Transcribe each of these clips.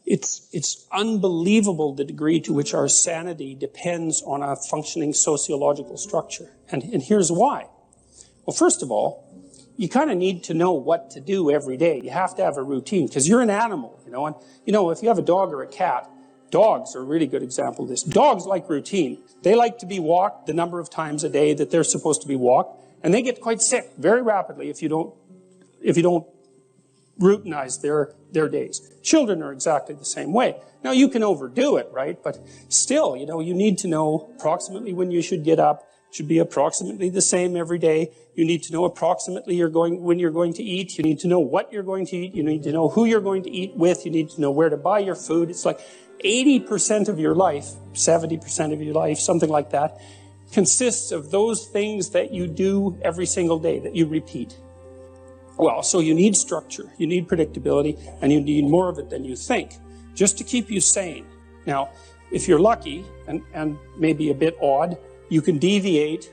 It's unbelievable the degree to which our sanity depends on a functioning sociological structure. And here's why. Well, first of all, you kind of need to know what to do every day. You have to have a routine, because you're an animal, and, if you have a dog or a cat, dogs are a really good example of this. Dogs like routine. They like to be walked the number of times a day that they're supposed to be walked, and they get quite sick very rapidly if you don't routinize their days. Children are exactly the same way. Now, you can overdo it, right? But still, you need to know approximately when you should get up. It should be approximately the same every day. You need to know approximately when you're going to eat. You need to know what you're going to eat. You need to know who you're going to eat with. You need to know where to buy your food. It's like 80% of your life, 70% of your life, something like that, consists of those things that you do every single day, that you repeat. Well, so you need structure, you need predictability, and you need more of it than you think, just to keep you sane. Now, if you're lucky, and maybe a bit odd, you can deviate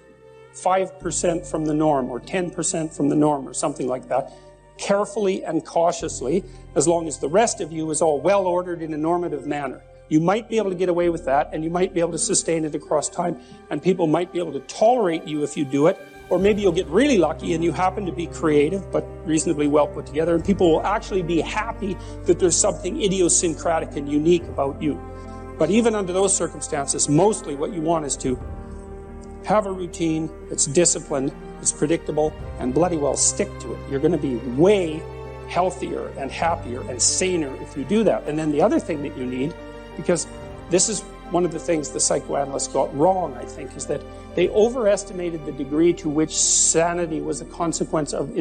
5% from the norm, or 10% from the norm, or something like that, carefully and cautiously, as long as the rest of you is all well-ordered in a normative manner. You might be able to get away with that, and you might be able to sustain it across time, and people might be able to tolerate you if you do it. Or maybe you'll get really lucky and you happen to be creative but reasonably well put together, and people will actually be happy that there's something idiosyncratic and unique about you. But even under those circumstances, mostly what you want is to have a routine that's disciplined, that's predictable, and bloody well stick to it. You're going to be way healthier and happier and saner if you do that. And then the other thing that you need, because this is one of the things the psychoanalysts got wrong, I think, is that they overestimated the degree to which sanity was a consequence of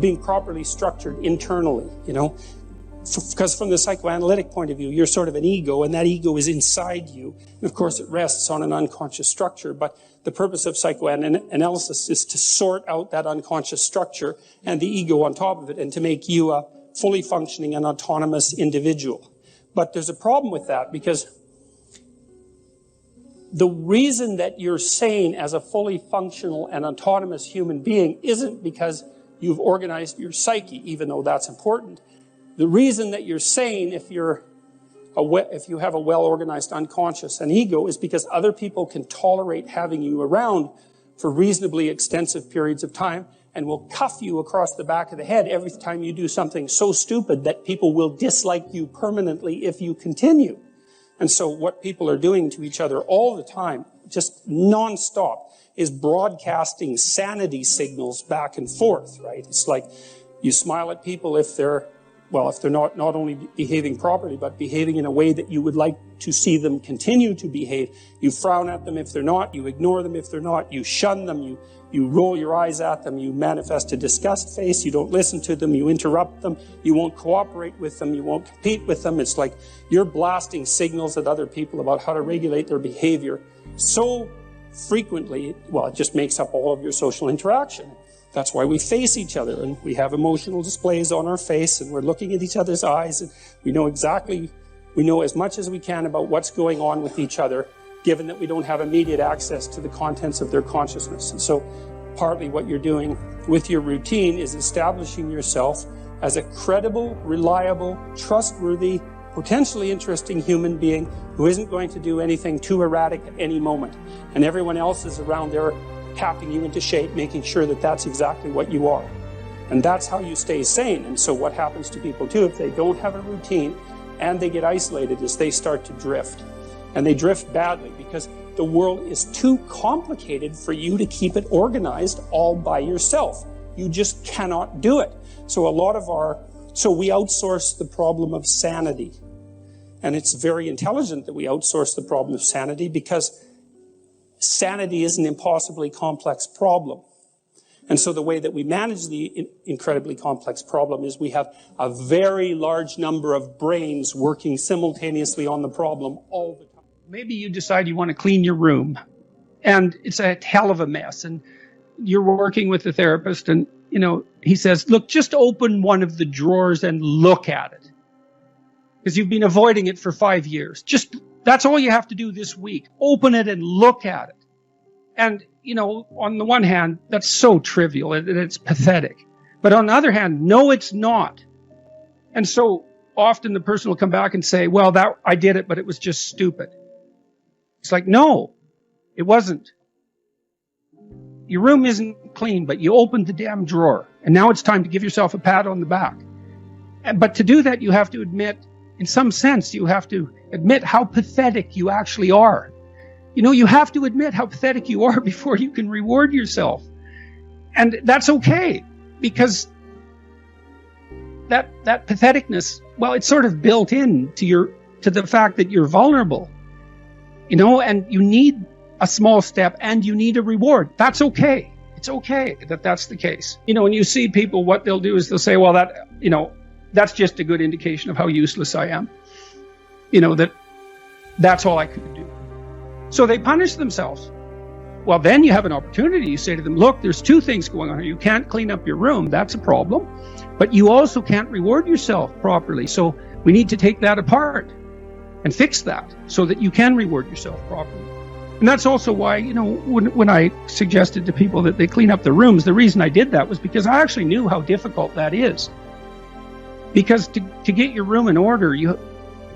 being properly structured internally, Because from the psychoanalytic point of view, you're sort of an ego, and that ego is inside you. And of course, it rests on an unconscious structure, but the purpose of psychoanalysis is to sort out that unconscious structure and the ego on top of it, and to make you a fully functioning and autonomous individual. But there's a problem with that, because the reason that you're sane as a fully functional and autonomous human being isn't because you've organized your psyche, even though that's important. The reason that you're sane, if you have a well-organized unconscious and ego, is because other people can tolerate having you around for reasonably extensive periods of time, and will cuff you across the back of the head every time you do something so stupid that people will dislike you permanently if you continue. And so what people are doing to each other all the time, just non-stop, is broadcasting sanity signals back and forth, right? It's like you smile at people if they're not only behaving properly, but behaving in a way that you would like to see them continue to behave. You frown at them if they're not, you ignore them if they're not, you shun them, you roll your eyes at them, you manifest a disgust face, you don't listen to them, you interrupt them, you won't cooperate with them, you won't compete with them. It's like you're blasting signals at other people about how to regulate their behavior so frequently, it just makes up all of your social interaction. That's why we face each other, and we have emotional displays on our face, and we're looking at each other's eyes, and we know as much as we can about what's going on with each other, given that we don't have immediate access to the contents of their consciousness. And so partly what you're doing with your routine is establishing yourself as a credible, reliable, trustworthy, potentially interesting human being who isn't going to do anything too erratic at any moment. And everyone else is around there tapping you into shape, making sure that that's exactly what you are. And that's how you stay sane. And so what happens to people too, if they don't have a routine and they get isolated, is they start to drift. And they drift badly because the world is too complicated for you to keep it organized all by yourself. You just cannot do it. So we outsource the problem of sanity. And it's very intelligent that we outsource the problem of sanity, because sanity is an impossibly complex problem. And so the way that we manage the incredibly complex problem is we have a very large number of brains working simultaneously on the problem all the time. Maybe you decide you want to clean your room, and it's a hell of a mess, and you're working with the therapist, and he says, look, just open one of the drawers and look at it, because you've been avoiding it for 5 years. That's all you have to do this week. Open it and look at it. And, on the one hand, that's so trivial and it's pathetic. But on the other hand, no, it's not. And so often the person will come back and say, well, I did it, but it was just stupid. It's like, no, it wasn't. Your room isn't clean, but you opened the damn drawer. And now it's time to give yourself a pat on the back. But to do that, you have to admit, in some sense, you have to admit how pathetic you actually are. You have to admit how pathetic you are before you can reward yourself. And that's okay, because that patheticness, well, it's sort of built in to the fact that you're vulnerable. And you need a small step and you need a reward. That's okay. It's okay that that's the case. When you see people, what they'll do is they'll say, well, that's just a good indication of how useless I am. That's all I could do. So they punish themselves. Well, then you have an opportunity. You say to them, look, there's two things going on here. You can't clean up your room. That's a problem. But you also can't reward yourself properly. So we need to take that apart and fix that so that you can reward yourself properly. And that's also why, when I suggested to people that they clean up their rooms, the reason I did that was because I actually knew how difficult that is. Because to get your room in order,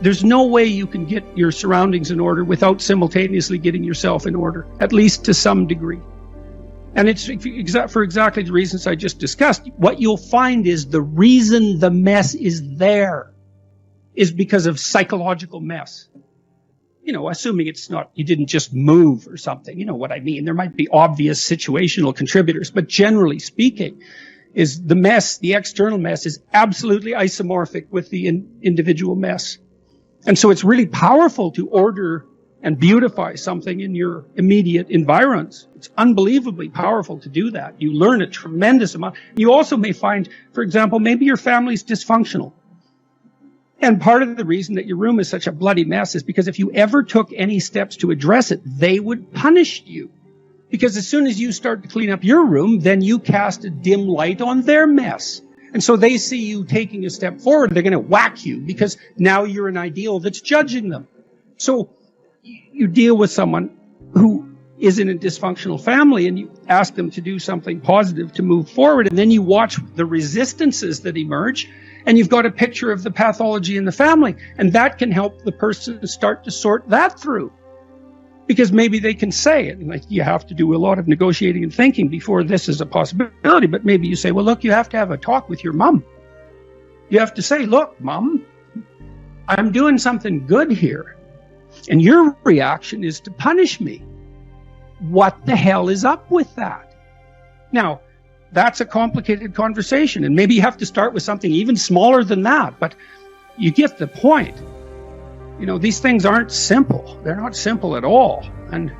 there's no way you can get your surroundings in order without simultaneously getting yourself in order, at least to some degree. And it's for exactly the reasons I just discussed. What you'll find is the reason the mess is there is because of psychological mess. Assuming it's not, you didn't just move or something, you know what I mean. There might be obvious situational contributors, but generally speaking, is the mess, the external mess, is absolutely isomorphic with the individual mess. And so it's really powerful to order and beautify something in your immediate environs. It's unbelievably powerful to do that. You learn a tremendous amount. You also may find, for example, maybe your family's dysfunctional. And part of the reason that your room is such a bloody mess is because if you ever took any steps to address it, they would punish you. Because as soon as you start to clean up your room, then you cast a dim light on their mess. And so they see you taking a step forward, they're going to whack you because now you're an ideal that's judging them. So you deal with someone who is in a dysfunctional family and you ask them to do something positive to move forward, and then you watch the resistances that emerge, and you've got a picture of the pathology in the family, and that can help the person start to sort that through. Because maybe they can say it, like you have to do a lot of negotiating and thinking before this is a possibility, but maybe you say, well, look, you have to have a talk with your mom. You have to say, look, Mom, I'm doing something good here, and your reaction is to punish me. What the hell is up with that? Now, that's a complicated conversation, and maybe you have to start with something even smaller than that, but you get the point. These things aren't simple. They're not simple at all. And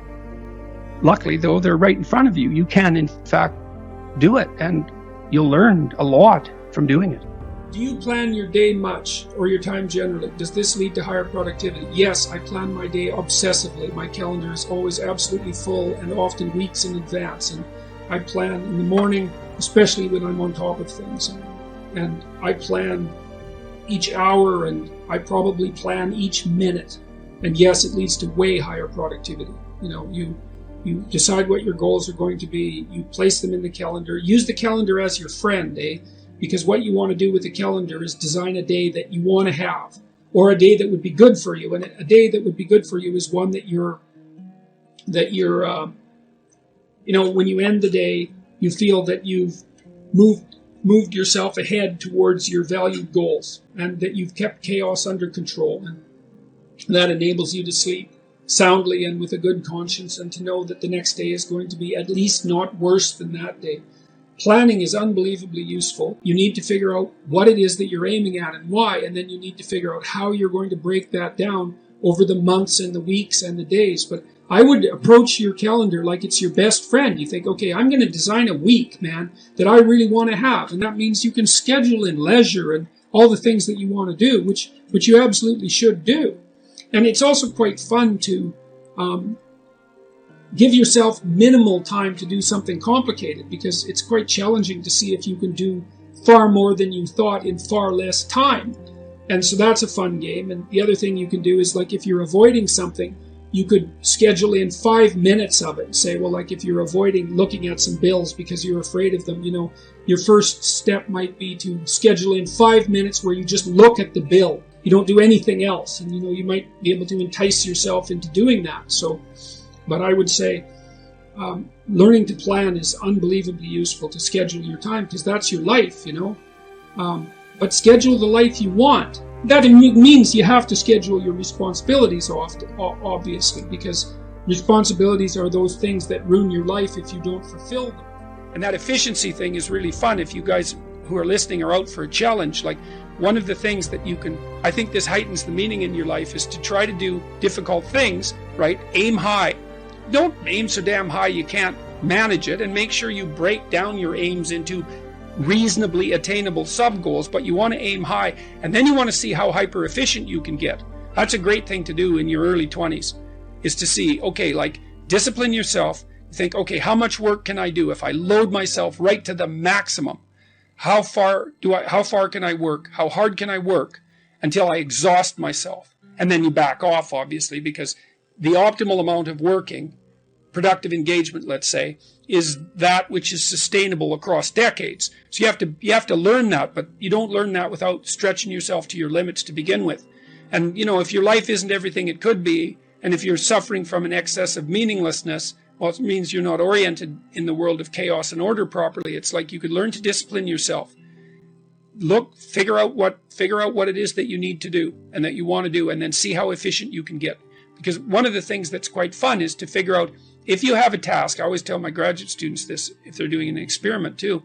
luckily, though, they're right in front of you. You can, in fact, do it, and you'll learn a lot from doing it. Do you plan your day much, or your time generally? Does this lead to higher productivity? Yes, I plan my day obsessively. My calendar is always absolutely full, and often weeks in advance. And I plan in the morning, especially when I'm on top of things. And I plan each hour, and I probably plan each minute. And yes, it leads to way higher productivity. You decide what your goals are going to be. You place them in the calendar. Use the calendar as your friend, Because what you want to do with the calendar is design a day that you want to have, or a day that would be good for you. And a day that would be good for you is one that you're when you end the day, you feel that you've moved yourself ahead towards your valued goals, and that you've kept chaos under control. And that enables you to sleep soundly and with a good conscience, and to know that the next day is going to be at least not worse than that day. Planning is unbelievably useful. You need to figure out what it is that you're aiming at and why, and then you need to figure out how you're going to break that down over the months and the weeks and the days. But I would approach your calendar like it's your best friend. You think, okay, I'm going to design a week, man, that I really want to have. And that means you can schedule in leisure and all the things that you want to do, which you absolutely should do. And it's also quite fun to give yourself minimal time to do something complicated, because it's quite challenging to see if you can do far more than you thought in far less time. And so that's a fun game. And the other thing you can do is, like, if you're avoiding something, you could schedule in 5 minutes of it and say, well, like if you're avoiding looking at some bills because you're afraid of them, your first step might be to schedule in 5 minutes where you just look at the bill. You don't do anything else. And, you might be able to entice yourself into doing that. But I would say learning to plan is unbelievably useful to schedule your time, because that's your life, but schedule the life you want. That means you have to schedule your responsibilities obviously, because responsibilities are those things that ruin your life if you don't fulfill them. And that efficiency thing is really fun. If you guys who are listening are out for a challenge, like one of the things that you can, I think this heightens the meaning in your life, is to try to do difficult things, right? Aim high. Don't aim so damn high you can't manage it, and make sure you break down your aims into reasonably attainable sub-goals, but you want to aim high, and then you want to see how hyper-efficient you can get. That's a great thing to do in your early 20s, is to see, okay, like discipline yourself, think, okay, how much work can I do if I load myself right to the maximum? How far can I work? How hard can I work until I exhaust myself? And then you back off, obviously, because the optimal amount of working, productive engagement, let's say, is that which is sustainable across decades. So you have to learn that, but you don't learn that without stretching yourself to your limits to begin with. And, if your life isn't everything it could be, and if you're suffering from an excess of meaninglessness, well, it means you're not oriented in the world of chaos and order properly. It's like you could learn to discipline yourself. Figure out what it is that you need to do and that you want to do, and then see how efficient you can get. Because one of the things that's quite fun is to figure out, if you have a task, I always tell my graduate students this if they're doing an experiment too.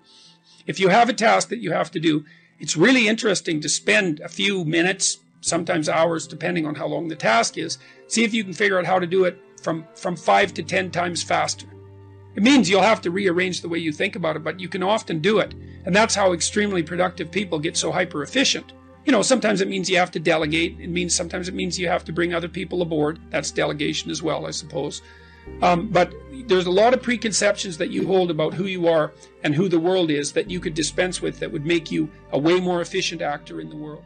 If you have a task that you have to do, it's really interesting to spend a few minutes, sometimes hours, depending on how long the task is. See if you can figure out how to do it from 5 to 10 times faster. It means you'll have to rearrange the way you think about it, but you can often do it. And that's how extremely productive people get so hyper efficient. Sometimes it means you have to delegate. Sometimes it means you have to bring other people aboard. That's delegation as well, I suppose. But there's a lot of preconceptions that you hold about who you are and who the world is that you could dispense with, that would make you a way more efficient actor in the world.